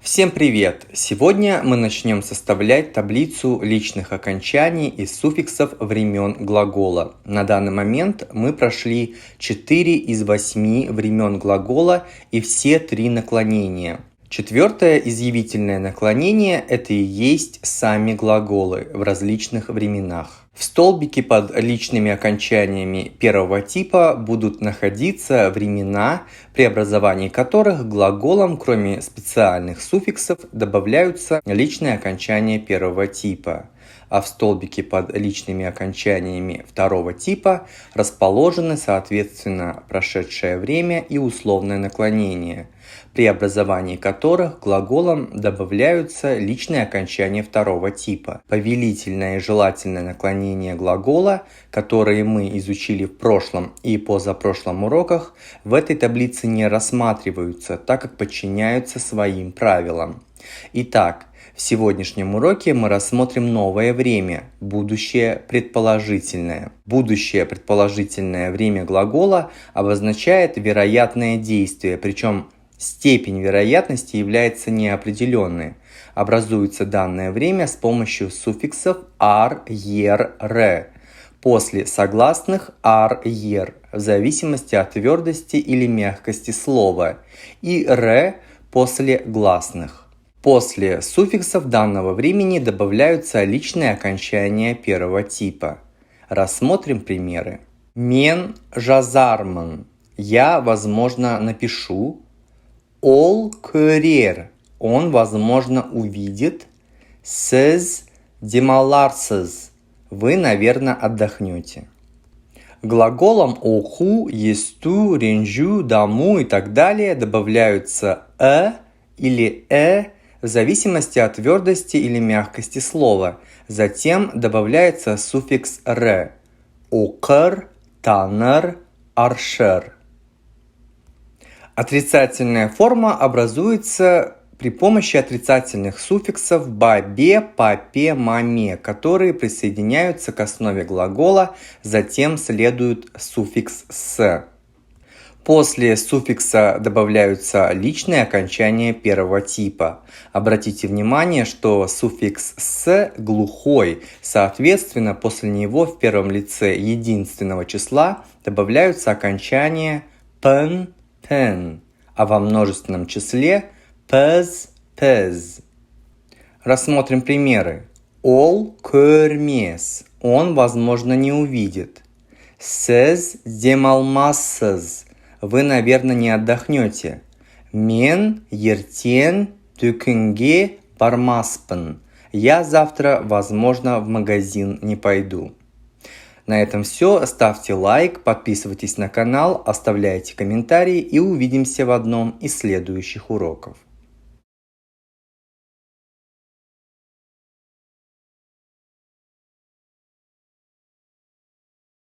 Всем привет! Сегодня мы начнем составлять таблицу личных окончаний и суффиксов времен глагола. На данный момент мы прошли 4 из 8 времен глагола и все 3 наклонения. Четвертое изъявительное наклонение – это и есть сами глаголы в различных временах. В столбике под личными окончаниями первого типа будут находиться времена, при образовании которых к глаголам, кроме специальных суффиксов, добавляются личные окончания первого типа. А в столбике под личными окончаниями второго типа расположены, соответственно, прошедшее время и условное наклонение, при образовании которых к глаголам добавляются личные окончания второго типа. Повелительное и желательное наклонение глагола, которые мы изучили в прошлом и позапрошлом уроках, в этой таблице не рассматриваются, так как подчиняются своим правилам. Итак, в сегодняшнем уроке мы рассмотрим новое время – будущее предположительное. Будущее предположительное время глагола обозначает вероятное действие, причем степень вероятности является неопределенной. Образуется данное время с помощью суффиксов ар, ер, ре. После согласных ар, ер, в зависимости от твердости или мягкости слова, и ре после гласных. После суффиксов данного времени добавляются личные окончания первого типа. Рассмотрим примеры. Мен жазармын. Я, возможно, напишу. Ол көрер. Он, возможно, увидит. Сіз демаларсыз. Вы, наверное, отдохнете. Глаголам оқу, есту, ренжу, даму и так далее добавляются или в зависимости от твердости или мягкости слова. Затем добавляется суффикс ре. Оқыр, таныр, аршыр. Отрицательная форма образуется при помощи отрицательных суффиксов бабе, папе, маме, которые присоединяются к основе глагола, затем следует суффикс с. После суффикса добавляются личные окончания первого типа. Обратите внимание, что суффикс «с» глухой, соответственно, после него в первом лице единственного числа добавляются окончания «пен», «пен», а во множественном числе «пез», «пез». Рассмотрим примеры. Ол көрмес. Он, возможно, не увидит. Сіз демалмассыз. Вы, наверное, не отдохнете. Мен ертен түкінге бармаспын. Я завтра, возможно, в магазин не пойду. На этом все. Ставьте лайк, подписывайтесь на канал, оставляйте комментарии и увидимся в одном из следующих уроков.